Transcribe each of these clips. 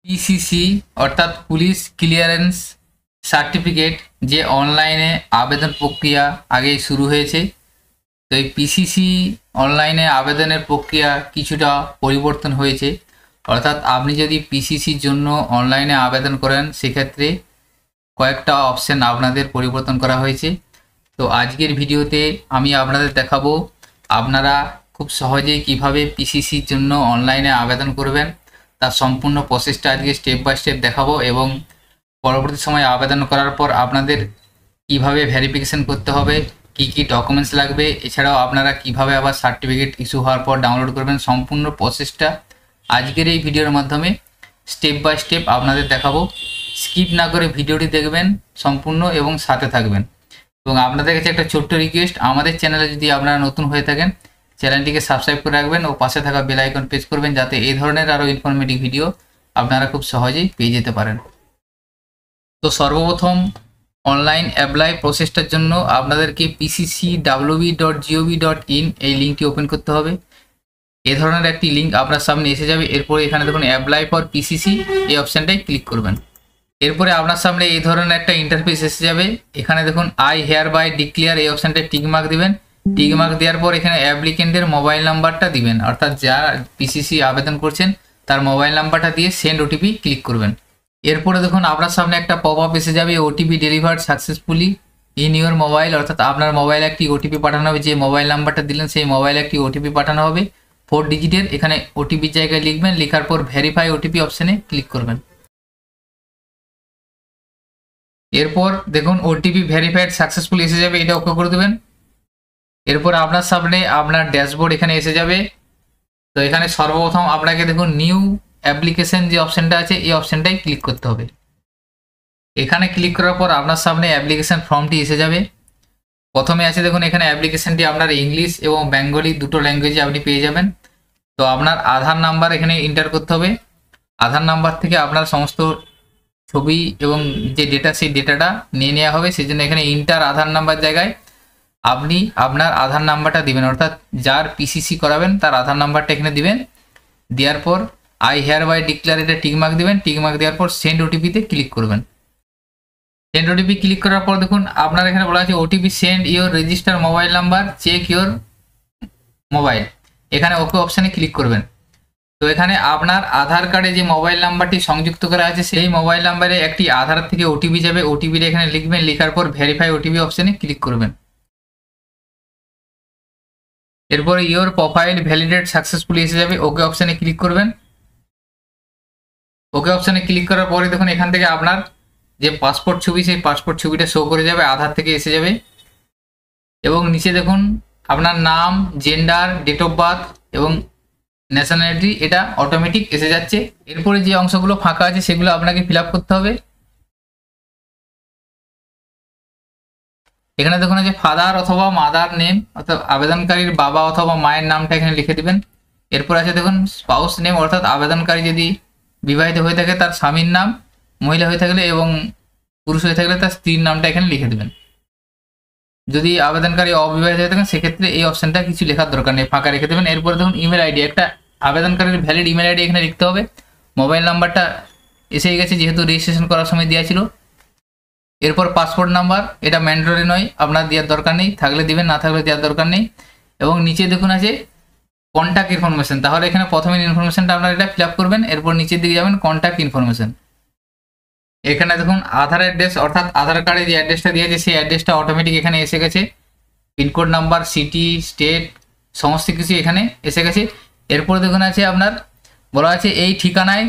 PCC অর্থাৎ police clearance certificate যে অনলাইনে আবেদন প্রক্রিয়া আগেই শুরু হয়েছে। তো এই পিসিসি অনলাইনে আবেদনের প্রক্রিয়া কিছুটা পরিবর্তন হয়েছে, অর্থাৎ আপনি যদি পিসিসির জন্য অনলাইনে আবেদন করেন সেক্ষেত্রে কয়েকটা অপশান আপনাদের পরিবর্তন করা হয়েছে। তো আজকের ভিডিওতে আমি আপনাদের দেখাবো আপনারা খুব সহজেই কিভাবে পিসিসির জন্য অনলাইনে আবেদন করবেন, তার সম্পূর্ণ প্রসেসটা আজকে স্টেপ বাই স্টেপ দেখাবো এবং পরবর্তী সময় আবেদন করার পর আপনাদের কিভাবে ভেরিফিকেশন করতে হবে, কি কি ডকুমেন্টস লাগবে, এছাড়াও আপনারা কিভাবে আবার সার্টিফিকেট ইস্যু হওয়ার পর ডাউনলোড করবেন, সম্পূর্ণ প্রসেসটা আজকের এই ভিডিওর মাধ্যমে স্টেপ বাই স্টেপ আপনাদের দেখাবো। স্কিপ না করে ভিডিওটি দেখবেন সম্পূর্ণ এবং সাথে থাকবেন। এবং আপনাদের কাছে একটা ছোট্ট রিকোয়েস্ট, আমাদের চ্যানেলে যদি আপনারা নতুন হয়ে থাকেন চ্যানেলটিকে সাবস্ক্রাইব করে রাখবেন ও পাশে থাকা বেল আইকন প্রেস করবেন, যাতে এই ধরনের আরও ইনফরমেটিভ ভিডিও আপনারা খুব সহজেই পেয়ে যেতে পারেন। তো সর্বপ্রথম অনলাইন অ্যাপ্লাই প্রসেসটার জন্য আপনাদেরকে pccwb.gov.in এই লিঙ্কটি ওপেন করতে হবে। এ ধরনের একটি লিঙ্ক আপনার সামনে এসে যাবে। এরপরে এখানে দেখুন অ্যাপ্লাই ফর পিসিসি এই অপশানটাই ক্লিক করবেন। এরপরে আপনার সামনে এই ধরনের একটা ইন্টারফেস এসে যাবে। এখানে দেখুন আই হেয়ার বাই ডিক্লেয়ার এই অপশানটায় টিকমার্ক দিবেন। টিকমার্ক দেওয়ার পর এখানে অ্যাপ্লিকেন্টের মোবাইল নাম্বারটা দিবেন, অর্থাৎ যারা পিসিসি আবেদন করছেন তার মোবাইল নাম্বারটা দিয়ে সেন্ড ওটিপি ক্লিক করবেন। এরপরে দেখুন আপনার সামনে একটা পপ আপ এসে যাবে, OTP delivered successfully in your mobile, অর্থাৎ আপনার মোবাইলে একটি ওটিপি পাঠানো হবে। যে মোবাইল নাম্বারটা দিলেন সেই মোবাইলে একটি ওটিপি পাঠানো হবে 4 ডিজিটের। এখানে ওটিপির জায়গায় লিখবেন, লেখার পর ভেরিফাই ওটিপি অপশানে ক্লিক করবেন। এরপর দেখুন ওটিপি ভেরিফাইড সাকসেসফুলি এসে যাবে, এটা ওকে করে দেবেন। এরপর আপনার সামনে আপনার ড্যাশবোর্ড এখানে এসে যাবে। তো এখানে সর্বপ্রথম আপনাকে দেখুন নিউ অ্যাপ্লিকেশন যে অপশানটা আছে এই অপশানটাই ক্লিক করতে হবে। এখানে ক্লিক করার পর আপনার সামনে অ্যাপ্লিকেশন ফর্মটি এসে যাবে। প্রথমে আছে দেখুন এখানে অ্যাপ্লিকেশনটি আপনার ইংলিশ এবং বেঙ্গলি দুটো ল্যাঙ্গুয়েজে আপনি পেয়ে যাবেন। তো আপনার আধার নাম্বার এখানে এন্টার করতে হবে। আধার নাম্বার থেকে আপনার সমস্ত ছবি এবং যে ডেটা সেই ডেটাটা নিয়ে নেওয়া হবে, সেই জন্য এখানে ইন্টার আধার নাম্বার জায়গায় আপনি আপনার আধার নাম্বারটা দিবেন, অর্থাৎ যার পিসিসি করাবেন তার আধার নাম্বারটা এখানে দিবেন। দেওয়ার পর আই হেয়ার বাই ডিক্লেয়ার এটা টিকমার্ক দিবেন। টিকমার্ক দেওয়ার পর সেন্ড ওটিপিতে ক্লিক করবেন। সেন্ড ওটিপি ক্লিক করার পর দেখুন আপনার এখানে বলা আছে OTP send your register mobile number check your mobile, এখানে ওকে অপশানে ক্লিক করবেন। তো এখানে আপনার আধার কার্ডে যে মোবাইল নাম্বারটি সংযুক্ত করা আছে সেই মোবাইল নাম্বারে একটি আধার থেকে ওটিপি যাবে, ওটিপিটা এখানে লিখবেন, লেখার পর ভেরিফাই ওটিপি অপশানে ক্লিক করবেন। এরপরে ইওর প্রোফাইল ভ্যালিডেট সাকসেসফুলি এসে যাবে, ওকে অপশানে ক্লিক করবেন। ওকে অপশানে ক্লিক করার পরে দেখুন এখান থেকে আপনার যে পাসপোর্ট ছবি সেই পাসপোর্ট ছবিটা শো করে যাবে, আধার থেকে এসে যাবে। এবং নিচে দেখুন আপনার নাম, জেন্ডার, ডেট অফ বার্থ এবং ন্যাশনালিটি এটা অটোমেটিক এসে যাচ্ছে। এরপরে যে অংশগুলো ফাঁকা আছে সেগুলো আপনাকে ফিল আপ করতে হবে। এখানে দেখুন যে ফাদার অথবা মাদার নেম, অর্থাৎ আবেদনকারীর বাবা অথবা মায়ের নামটা এখানে লিখে দিবেন। এরপর আছে দেখুন স্পাউস নেম, অর্থাৎ আবেদনকারী যদি বিবাহিত হয়ে থাকে তার স্বামীর নাম, মহিলা হয়ে থাকলে এবং পুরুষ হয়ে থাকলে তার স্ত্রীর নামটা এখানে লিখে দেবেন। যদি আবেদনকারী অবিবাহিত হয়ে থাকেন সেক্ষেত্রে এই অপশানটা কিছু লেখার দরকার নেই, ফাঁকা রেখে দেবেন। এরপরে দেখুন ইমেল আইডি, একটা আবেদনকারীর ভ্যালিড ইমেল আইডি এখানে লিখতে হবে। মোবাইল নাম্বারটা এসেই গেছে যেহেতু রেজিস্ট্রেশন করার সময় দেওয়া ছিল। এরপর পাসপোর্ট নাম্বার, এটা ম্যান্ডেটরি নয়, আপনার দেওয়ার দরকার নেই, থাকলে দিবেন, না থাকলে দেওয়ার দরকার নেই। এবং নিচে দেখুন আছে কন্ট্যাক্ট ইনফরমেশন, তাহলে এখানে প্রথমে ইনফরমেশনটা আপনারা এটা ফিল আপ করবেন। এরপর নিচের দিকে যাবেন কন্ট্যাক্ট ইনফরমেশন। এখানে দেখুন আধার অ্যাড্রেস, অর্থাৎ আধার কার্ডে যে অ্যাড্রেসটা দিয়েছে সেই অ্যাড্রেসটা অটোমেটিক এখানে এসে গেছে। পিনকোড নাম্বার, সিটি, স্টেট সমস্ত কিছু এখানে এসে গেছে। এরপর দেখুন আছে আপনার বলা আছে এই ঠিকানায়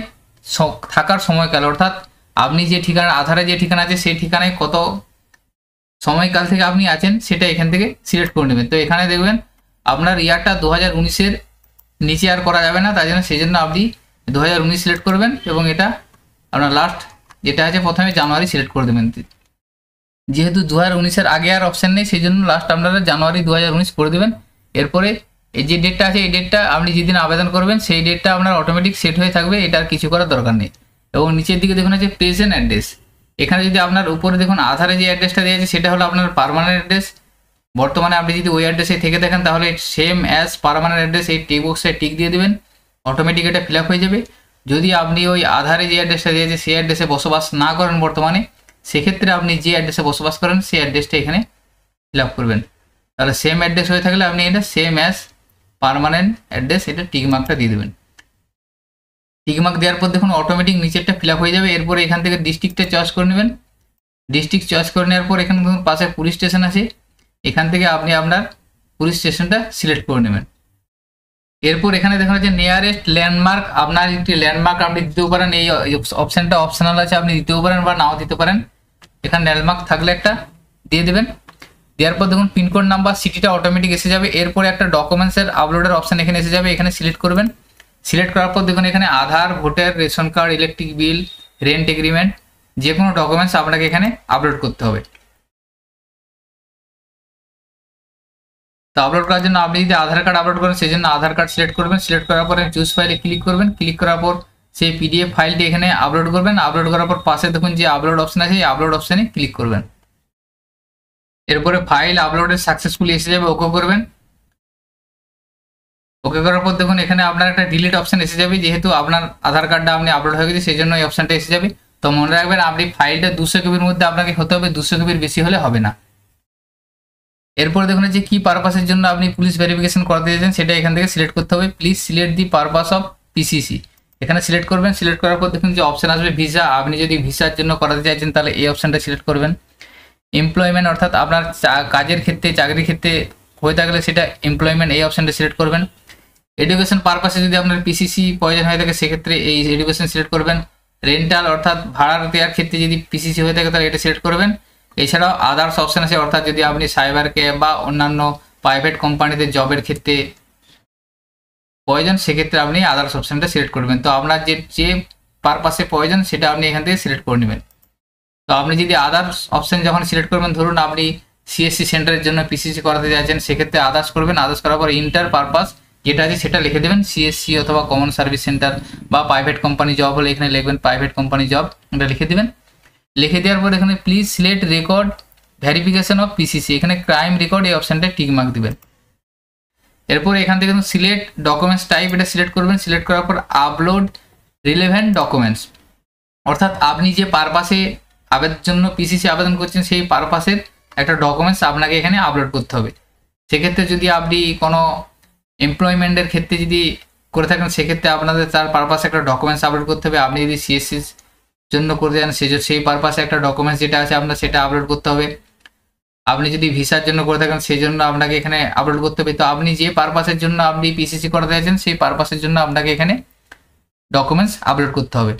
থাকার সময়কাল, অর্থাৎ আপনি যে ঠিকানা আধারে যে ঠিকানা আছে সেই ঠিকানায় কত সময়কাল থেকে আপনি আছেন সেটা এখান থেকে সিলেক্ট করে নেবেন। তো এখানে দেখবেন আপনার ইয়ারটা 2019-এর নিচে আর করা যাবে না, তাই জন্য সেই জন্য আপনি 2019 সিলেক্ট করবেন এবং এটা আপনার লাস্ট যেটা আছে প্রথমে জানুয়ারি সিলেক্ট করে দেবেন। যেহেতু 2019-এর আগে আর অপশান নেই সেই জন্য লাস্ট আপনারা জানুয়ারি 2019 করে দেবেন। এরপরে এই যে ডেটটা আছে এই ডেটটা আপনি যেদিন আবেদন করবেন সেই ডেটটা আপনার অটোমেটিক সেট হয়ে থাকবে, এটা আর কিছু করার দরকার নেই। এবং নিচের দিকে দেখুন আছে প্রেজেন্ট অ্যাড্রেস, এখানে যদি আপনার উপরে দেখুন আধারে যে অ্যাড্রেসটা দেওয়া আছে সেটা হলো আপনার পার্মানেন্ট অ্যাড্রেস। বর্তমানে আপনি যদি ওই অ্যাড্রেসে থেকে থাকেন তাহলে সেম অ্যাজ পার্মানেন্ট অ্যাড্রেস এই টিক বক্সে টিক দিয়ে দেবেন, অটোমেটিক এটা ফিল আপ হয়ে যাবে। যদি আপনি ওই আধারে যে অ্যাড্রেসটা দিয়েছে সেই অ্যাড্রেসে বসবাস না করেন বর্তমানে, সেক্ষেত্রে আপনি যে অ্যাড্রেসে বসবাস করেন সেই অ্যাড্রেসটা এখানে ফিল আপ করবেন। তাহলে সেম অ্যাড্রেস হয়ে থাকলে আপনি এটা সেম অ্যাজ পার্মানেন্ট অ্যাড্রেস এটা টিক মার্কটা দিয়ে দেবেন। টিক মার্ক দেওয়ার পর দেখুন অটোমেটিক নিচেরটা ফিল আপ হয়ে যাবে। এরপরে এখান থেকে ডিস্ট্রিক্টটা চয়েস করে নেবেন। ডিস্ট্রিক্ট চয়েস করে নেওয়ার পর এখানে দেখুন পাশে পুলিশ স্টেশন আছে, এখান থেকে আপনি আপনার পুলিশ স্টেশনটা সিলেক্ট করে নেবেন। এরপর এখানে দেখুন হচ্ছে নিয়ারেস্ট ল্যান্ডমার্ক, আপনার একটি ল্যান্ডমার্ক আপনি দিতেও পারেন, এই অপশানটা অপশনাল আছে, আপনি দিতেও পারেন বা নাও দিতে পারেন। এখানে ল্যান্ডমার্ক থাকলে একটা দিয়ে দেবেন। দেওয়ার পর দেখুন পিনকোড নাম্বার সিটিটা অটোমেটিক এসে যাবে। এরপরে একটা ডকুমেন্টসের আপলোডের অপশান এখানে এসে যাবে, এখানে সিলেক্ট করবেন। সিলেক্ট করার পর দেখুন এখানে Aadhaar, voter, ration card, electric bill, rent agreement, যে কোনো ডকুমেন্টস আপনাকে এখানে আপলোড করতে হবে। তো আপলোড করার জন্য আপনি যদি আধার কার্ড আপলোড করেন সেই জন্য আধার কার্ড সিলেক্ট করবেন। সিলেক্ট করার পরে চুজ ফাইলে ক্লিক করবেন। ক্লিক করার পর সেই পিডিএফ ফাইলটি এখানে আপলোড করবেন। আপলোড করার পর পাশে দেখুন যে আপলোড অপশন আছে, এই আপলোড অপশানে ক্লিক করবেন। এরপরে ফাইল আপলোডের সাকসেসফুলি এসে যাবে, ওকে করবেন। ওকে করার পর দেখুন এখানে আপনার একটা ডিলিট অপশন এসে যাবে, যেহেতু আপনার আধার কার্ডটা আপনি আপলোড হয়ে গেছে সেই জন্য এই অপশানটা এসে যাবে। তো মনে রাখবেন আপনি ফাইলটা 200 কেবির মধ্যে আপনাকে হতে হবে, 200 কেবির বেশি হলে হবে না। এরপর দেখুন যে কি পারপাসের জন্য আপনি পুলিশ ভেরিফিকেশন করাতে চাইছেন সেটা এখান থেকে সিলেক্ট করতে হবে। Please select the purpose of PCC, এখানে সিলেক্ট করবেন। সিলেক্ট করার পর দেখুন যে অপশন আসবে ভিসা, আপনি যদি ভিসার জন্য করাতে চাইছেন তাহলে এই অপশানটা সিলেক্ট করবেন। এমপ্লয়মেন্ট অর্থাৎ আপনার কাজের ক্ষেত্রে চাকরির ক্ষেত্রে হয়ে থাকলে সেটা এমপ্লয়মেন্ট, এই অপশানটা সিলেক্ট করবেন। এডুকেশন পারপাসে যদি আপনার পিসিসি প্রয়োজন হয়ে থাকে সেক্ষেত্রে এই এডুকেশন সিলেক্ট করবেন। রেন্টাল অর্থাৎ ভাড়া দেওয়ার ক্ষেত্রে যদি পিসিসি হয়ে থাকে তাহলে এটা সিলেক্ট করবেন। এছাড়াও আদার্স অপশান আছে, অর্থাৎ যদি আপনি সাইবার ক্যাব বা অন্যান্য প্রাইভেট কোম্পানিতে জবের ক্ষেত্রে প্রয়োজন সেক্ষেত্রে আপনি আদার্স অপশানটা সিলেক্ট করবেন। তো আপনার যে পারপাসে প্রয়োজন সেটা আপনি এখান থেকে সিলেক্ট করে নেবেন। তো আপনি যদি আদার্স অপশান যখন সিলেক্ট করবেন, ধরুন আপনি সিএসসি সেন্টারের জন্য পিসিসি করাতে চাইছেন সেক্ষেত্রে আদার্স করবেন। আদার্স করার পর ইন্টার পারপাস যেটা আছে সেটা লিখে দেবেন, সিএসসি অথবা কমন সার্ভিস সেন্টার বা প্রাইভেট কোম্পানি জব হলে এখানে লিখবেন প্রাইভেট কোম্পানি জব, এটা লিখে দেবেন। লিখে দেওয়ার পর এখানে please select record verification of PCC, এখানে ক্রাইম রেকর্ড এই অপশানটা টিক মার্ক দিবেন। এরপর এখান থেকে সিলেক্ট ডকুমেন্টস টাইপ এটা সিলেক্ট করবেন। সিলেক্ট করার পর আপলোড রিলেভেন্ট ডকুমেন্টস, অর্থাৎ আপনি যে পারপাসে আবেদনের জন্য পিসিসি আবেদন করছেন সেই পারপাসের একটা ডকুমেন্টস আপনাকে এখানে আপলোড করতে হবে। সেক্ষেত্রে যদি আপনি কোনো এমপ্লয়মেন্টের ক্ষেত্রে যদি করে থাকেন সেক্ষেত্রে আপনাদের তার পারপাসে একটা ডকুমেন্টস আপলোড করতে হবে। আপনি যদি সিএসসির জন্য করতে চান সেই পারপাসে একটা ডকুমেন্টস যেটা আছে আপনার সেটা আপলোড করতে হবে। আপনি যদি ভিসার জন্য করে থাকেন সেই জন্য আপনাকে এখানে আপলোড করতে হবে। তো আপনি যে পারপাসের জন্য আপনি পিসিসি করতে চাইছেন সেই পারপাসের জন্য আপনাকে এখানে ডকুমেন্টস আপলোড করতে হবে।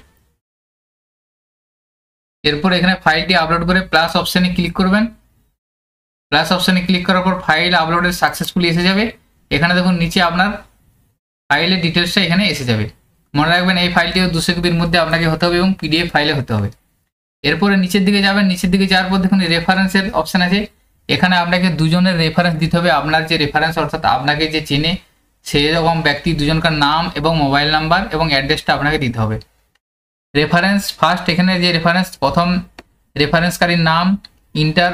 এরপর এখানে ফাইলটি আপলোড করে প্লাস অপশানে ক্লিক করবেন। প্লাস অপশানে ক্লিক করার পর ফাইল আপলোডের সাকসেসফুলি এসে যাবে। এখানে দেখুন নিচে আপনার ফাইলের ডিটেলসটা এখানে এসে যাবে। মনে রাখবেন এই ফাইলটিও 200 কেবির মধ্যে আপনাকে হতে হবে এবং পিডিএফ ফাইলে হতে হবে। এরপরে নিচের দিকে যাবেন, নিচের দিকে যাওয়ার পর দেখুন রেফারেন্সের অপশান আছে, এখানে আপনাকে দুজনের রেফারেন্স দিতে হবে। আপনার যে রেফারেন্স অর্থাৎ আপনাকে যে চেনে সেই রকম ব্যক্তি দুজনকার নাম এবং মোবাইল নাম্বার এবং অ্যাড্রেসটা আপনাকে দিতে হবে। রেফারেন্স ফার্স্ট, এখানে যে রেফারেন্স প্রথম রেফারেন্সকারীর নাম, ইন্টার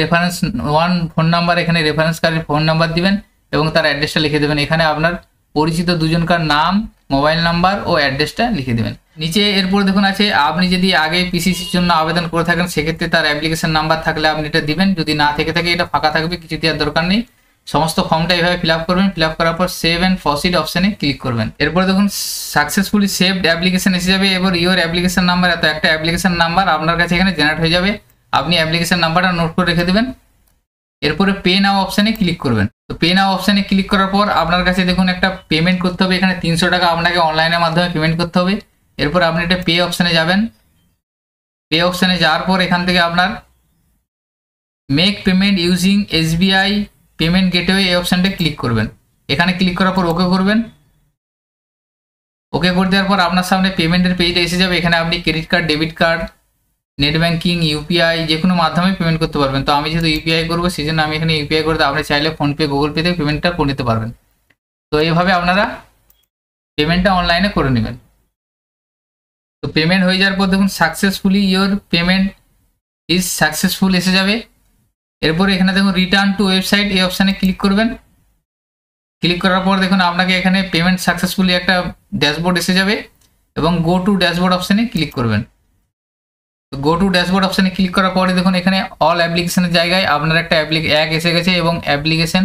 রেফারেন্স 1 ফোন নাম্বার, এখানে রেফারেন্সকারীর ফোন নাম্বার দিবেন এবং তার অ্যাড্রেসটা লিখে দেবেন। এখানে আপনার পরিচিত দুজনকার নাম, মোবাইল নাম্বার ও অ্যাড্রেসটা লিখে দেবেন। নিচে এরপর দেখুন আছে আপনি যদি আগে পিসিসির জন্য আবেদন করে থাকেন সেক্ষেত্রে তার অ্যাপ্লিকেশন নাম্বার থাকলে আপনি এটা দিবেন, যদি না থেকে থাকে এটা ফাঁকা থাকবে, কিছু দেওয়ার দরকার নেই। সমস্ত ফর্মটা এইভাবে ফিল আপ করবেন। ফিল আপ করার পর সেভ অ্যান্ড প্রসিড অপশানে ক্লিক করবেন। এরপর দেখুন সাকসেসফুলি সেভড অ্যাপ্লিকেশন এসে যাবে। এবার ইওর অ্যাপ্লিকেশন নাম্বার, এত একটা অ্যাপ্লিকেশন নাম্বার আপনার কাছে এখানে জেনারেট হয়ে যাবে। আপনি অ্যাপ্লিকেশন নাম্বারটা নোট করে রেখে দেবেন। এরপরে পে নাও অপশানে ক্লিক করবেন। তো পে নাও অপশানে ক্লিক করার পর আপনার কাছে দেখুন একটা পেমেন্ট করতে হবে, এখানে 300 টাকা আপনাকে অনলাইনের মাধ্যমে পেমেন্ট করতে হবে। এরপর আপনি এটা পে অপশানে যাবেন। পে অপশানে যাওয়ার পর এখান থেকে আপনার make payment using SBI payment gateway এই অপশানটা ক্লিক করবেন। এখানে ক্লিক করার পর ওকে করবেন। ওকে করে দেওয়ার পর আপনার সামনে পেমেন্টের পেজটা এসে যাবে। এখানে আপনি credit card, debit card, net banking, UPI যে কোনো মাধ্যমে পেমেন্ট করতে পারবেন। তো আমি যেহেতু ইউপিআই করবো সেই জন্য আমি এখানে ইউপিআই করতে, আপনি চাইলে ফোনপে, গুগল পেতে পেমেন্টটা করে নিতে পারবেন। তো এইভাবে আপনারা পেমেন্টটা অনলাইনে করে নেবেন। তো পেমেন্ট হয়ে যাওয়ার পর দেখুন successfully your payment is successful এসে যাবে। এরপর এখানে দেখুন রিটার্ন টু ওয়েবসাইট এই অপশানে ক্লিক করবেন। ক্লিক করার পর দেখুন আপনাকে এখানে পেমেন্ট সাকসেসফুলি একটা ড্যাশবোর্ড এসে যাবে এবং গো টু ড্যাশবোর্ড অপশানে ক্লিক করবেন। গো টু ড্যাশবোর্ড অপশানে ক্লিক করার পরে দেখুন এখানে অল অ্যাপ্লিকেশনের জায়গায় আপনার একটা এক এসে গেছে এবং অ্যাপ্লিকেশন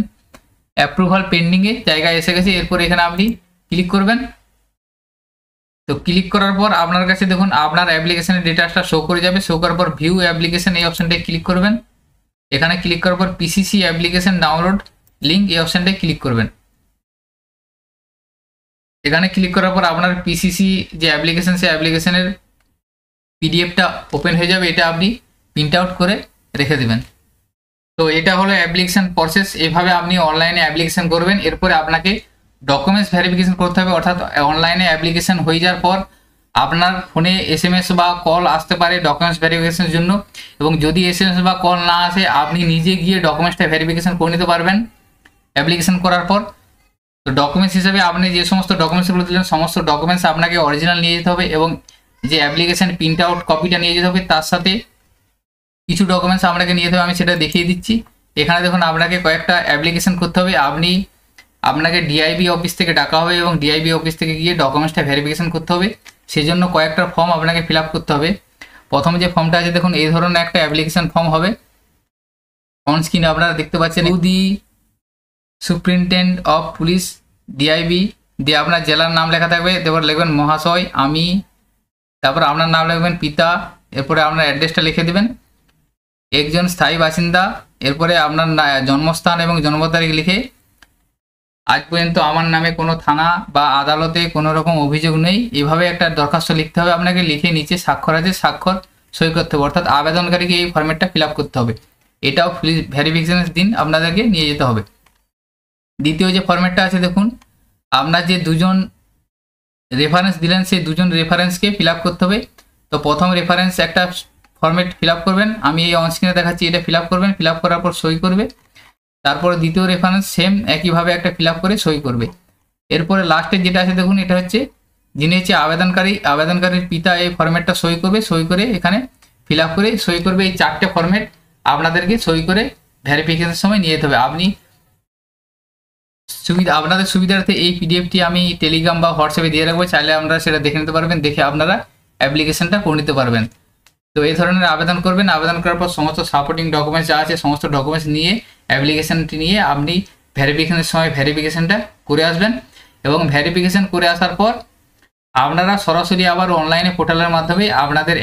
অ্যাপ্রুভাল পেন্ডিংয়ে জায়গায় এসে গেছে। এরপর এখানে আপনি ক্লিক করবেন। তো ক্লিক করার পর আপনার কাছে দেখুন আপনার অ্যাপ্লিকেশনের ডিটেলসটা শো করে যাবে। শো করার পর ভিউ অ্যাপ্লিকেশন এই অপশানটায় ক্লিক করবেন। এখানে ক্লিক করার পর পিসিসি অ্যাপ্লিকেশন ডাউনলোড লিঙ্ক এই অপশানটায় ক্লিক করবেন। এখানে ক্লিক করার পর আপনার পিসিসি যে অ্যাপ্লিকেশন সেই অ্যাপ্লিকেশনের পিডিএফটা ওপেন হয়ে যাবে। এটা আপনি প্রিন্ট আউট করে রেখে দেবেন। তো এটা হলো অ্যাপ্লিকেশন প্রসেস। এভাবে আপনি অনলাইনে অ্যাপ্লিকেশন করবেন। এরপরে আপনাকে ডকুমেন্টস ভেরিফিকেশন করতে হবে, অর্থাৎ অনলাইনে অ্যাপ্লিকেশন হয়ে যাওয়ার পর আপনার ফোনে এসএমএস বা কল আসতে পারে ডকুমেন্টস ভেরিফিকেশনের জন্য, এবং যদি এসএমএস বা কল না আসে আপনি নিজে গিয়ে ডকুমেন্টসটা ভেরিফিকেশন করে নিতে পারবেন অ্যাপ্লিকেশন করার পর। তো ডকুমেন্টস হিসেবে আপনি যে সমস্ত ডকুমেন্টসগুলো দিলেন সমস্ত ডকুমেন্টস আপনাকে অরিজিনাল নিয়ে যেতে হবে, এবং যে অ্যাপ্লিকেশন প্রিন্ট আউট কপিটা নিয়ে যেতে হবে, তার সাথে কিছু ডকুমেন্টস আপনাকে নিয়ে যেতে হবে। আমি সেটা দেখিয়ে দিচ্ছি। এখানে দেখুন আপনাকে কয়েকটা অ্যাপ্লিকেশন করতে হবে। আপনাকে ডিআইবি অফিস থেকে ডাকা হবে এবং ডিআইবি অফিস থেকে গিয়ে ডকুমেন্টসটা ভেরিফিকেশন করতে হবে। সেই জন্য কয়েকটা ফর্ম আপনাকে ফিল আপ করতে হবে। প্রথমে যে ফর্মটা আছে দেখুন এই ধরনের একটা অ্যাপ্লিকেশন ফর্ম হবে। অন স্ক্রিনে আপনারা দেখতে পাচ্ছেন to the superintendent of police DIB, দিয়ে আপনার জেলার নাম লেখা থাকবে, তারপর লিখবেন মহাশয় আমি, তারপর আপনার নাম লিখবেন পিতা, এরপরে আপনার অ্যাড্রেসটা লিখে দেবেন একজন স্থায়ী বাসিন্দা, এরপরে আপনার জন্মস্থান এবং জন্ম তারিখ লিখে আজ পর্যন্ত আমার নামে কোনো থানা বা আদালতে কোনো রকম অভিযোগ নেই, এভাবে একটা দরখাস্ত লিখতে হবে আপনাকে। লিখে নিচে স্বাক্ষর আছে, স্বাক্ষর সই করতে হবে, অর্থাৎ আবেদনকারীকে এই ফরম্যাটটা ফিল আপ করতে হবে। এটাও ভেরিফিকেশনের দিন আপনাদেরকে নিয়ে যেতে হবে। দ্বিতীয় যে ফরম্যাটটা আছে দেখুন আপনার যে দুজন রেফারেন্স দিলেন সেই দুজন রেফারেন্সকে ফিল আপ করতে হবে। তো প্রথম রেফারেন্স একটা ফরম্যাট ফিল আপ করবেন, আমি এই অনস্ক্রিনে দেখাচ্ছি, এটা ফিল আপ করবেন। ফিল আপ করার পর সই করবে। তারপরে দ্বিতীয় রেফারেন্স সেম একইভাবে একটা ফিল আপ করে সই করবে। এরপরে লাস্টের যেটা আছে দেখুন এটা হচ্ছে যিনি হচ্ছে আবেদনকারীর পিতা এই ফরম্যাটটা সই করবে। সই করে এখানে ফিল আপ করে সই করবে। এই চারটে ফরম্যাট আপনাদেরকে সই করে ভেরিফিকেশনের সময় নিয়ে যেতে হবে। আপনাদের সুবিধার্থে এই পিডিএফটি আমি টেলিগ্রাম বা হোয়াটসঅ্যাপে দিয়ে রাখবো, চাইলে আপনারা সেটা দেখে নিতে পারবেন, দেখে আপনারা অ্যাপ্লিকেশনটা করে নিতে পারবেন। তো এই ধরনের আবেদন করবেন। আবেদন করার পর সমস্ত সাপোর্টিং ডকুমেন্টস যা আছে সমস্ত ডকুমেন্টস নিয়ে অ্যাপ্লিকেশনটি নিয়ে আপনি ভেরিফিকেশনের সময় ভেরিফিকেশনটা করে আসবেন, এবং ভেরিফিকেশন করে আসার পর আপনারা সরাসরি আবার অনলাইনে পোর্টালের মাধ্যমে আপনাদের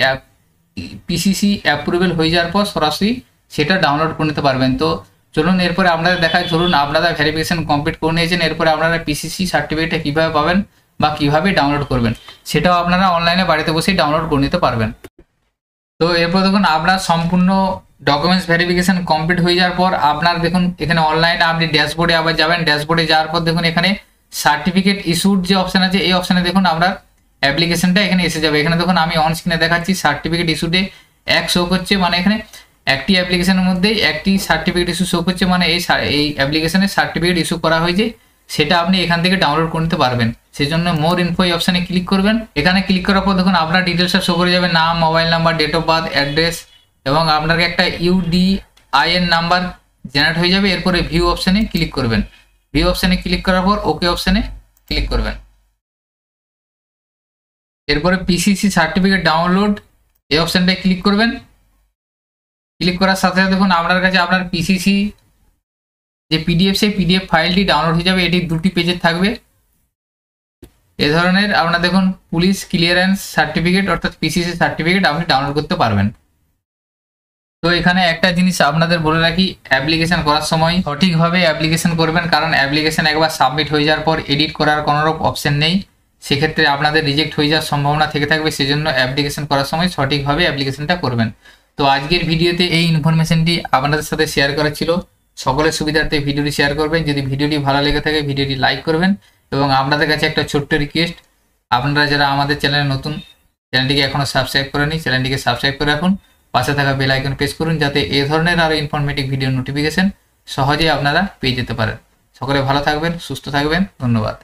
পিসিসি অ্যাপ্রুভেল হয়ে যাওয়ার পর সরাসরি সেটা ডাউনলোড করে নিতে পারবেন। তো চলুন এরপরে আপনাদের দেখায়, ধরুন আপনারা ভেরিফিকেশন কমপ্লিট করে নিয়েছেন, এরপরে আপনারা পিসিসি সার্টিফিকেটটা কীভাবে পাবেন বা কীভাবে ডাউনলোড করবেন সেটাও আপনারা অনলাইনে বাড়িতে বসেই ডাউনলোড করে নিতে পারবেন। তো এরপর দেখুন আপনার সম্পূর্ণ ডকুমেন্টস ভেরিফিকেশন কমপ্লিট হয়ে যাওয়ার পর আপনার দেখুন এখানে অনলাইনে আপনি ড্যাশবোর্ডে আবার যাবেন। ড্যাশবোর্ডে যাওয়ার পর দেখুন এখানে সার্টিফিকেট ইস্যুড যে অপশান আছে এই অপশানে দেখুন আপনার অ্যাপ্লিকেশনটা এখানে এসে যাবে। এখানে দেখুন আমি অন স্ক্রিনে দেখাচ্ছি সার্টিফিকেট ইস্যুডে এক শো করছে, মানে এখানে একটি অ্যাপ্লিকেশনের মধ্যে একটি সার্টিফিকেট ইস্যু শো করছে, মানে এই অ্যাপ্লিকেশনের সার্টিফিকেট ইস্যু করা হয়েছে, সেটা আপনি এখান থেকে ডাউনলোড করে নিতে পারবেন। সেই জন্য মোর ইনফো এই অপশানে ক্লিক করবেন। এখানে ক্লিক করার পর দেখুন আপনার ডিটেলসটা শো করে যাবে, নাম, mobile number, date of birth, address, এবং আপনাকে একটা ইউডিআইএন নাম্বার জেনারেট হয়ে যাবে। এরপরে ভিউ অপশানে ক্লিক করবেন। ভিউ অপশানে ক্লিক করার পর ওকে অপশানে ক্লিক করবেন। এরপরে পিসিসি সার্টিফিকেট ডাউনলোড এই অপশানটায় ক্লিক করবেন। ক্লিক করার সাথে সাথে দেখুন আপনার কাছে আপনার পিসিসি যে পিডিএফ সেই পিডিএফ ফাইলটি ডাউনলোড হয়ে যাবে। এটি দুটি পেজের থাকবে। এ ধরনের আপনার দেখুন পুলিশ ক্লিয়ারেন্স সার্টিফিকেট অর্থাৎ পিসিসি সার্টিফিকেট আপনি ডাউনলোড করতে পারবেন। তো এখানে একটা জিনিস আপনাদের বলে রাখি, অ্যাপ্লিকেশন করার সময় সঠিকভাবে অ্যাপ্লিকেশন করবেন, কারণ অ্যাপ্লিকেশন একবার সাবমিট হয়ে যাওয়ার পর এডিট করার কোনো রকম অপশন নেই, সেক্ষেত্রে আপনাদের রিজেক্ট হয়ে যাওয়ার সম্ভাবনা থেকে থাকবে। সেজন্য অ্যাপ্লিকেশন করার সময় সঠিকভাবে অ্যাপ্লিকেশনটা করবেন। তো আজকের ভিডিওতে এই ইনফরমেশনটি আপনাদের সাথে শেয়ার করা ছিল। সকলের সুবিধার্থে ভিডিওটি শেয়ার করবেন। যদি ভিডিওটি ভালো লেগে থাকে ভিডিওটি লাইক করবেন, এবং আপনাদের কাছে একটা ছোট্ট রিকোয়েস্ট, আপনারা যারা আমাদের চ্যানেলে নতুন, চ্যানেলটিকে এখনও সাবস্ক্রাইব করেনি, চ্যানেলটিকে সাবস্ক্রাইব করে রাখুন, পাশে থাকা বেল আইকন প্রেস করুন, যাতে এই ধরনের আরও ইনফরমেটিভ ভিডিও নোটিফিকেশন সহজেই আপনারা পেয়ে যেতে পারেন। সকলে ভালো থাকবেন, সুস্থ থাকবেন, ধন্যবাদ।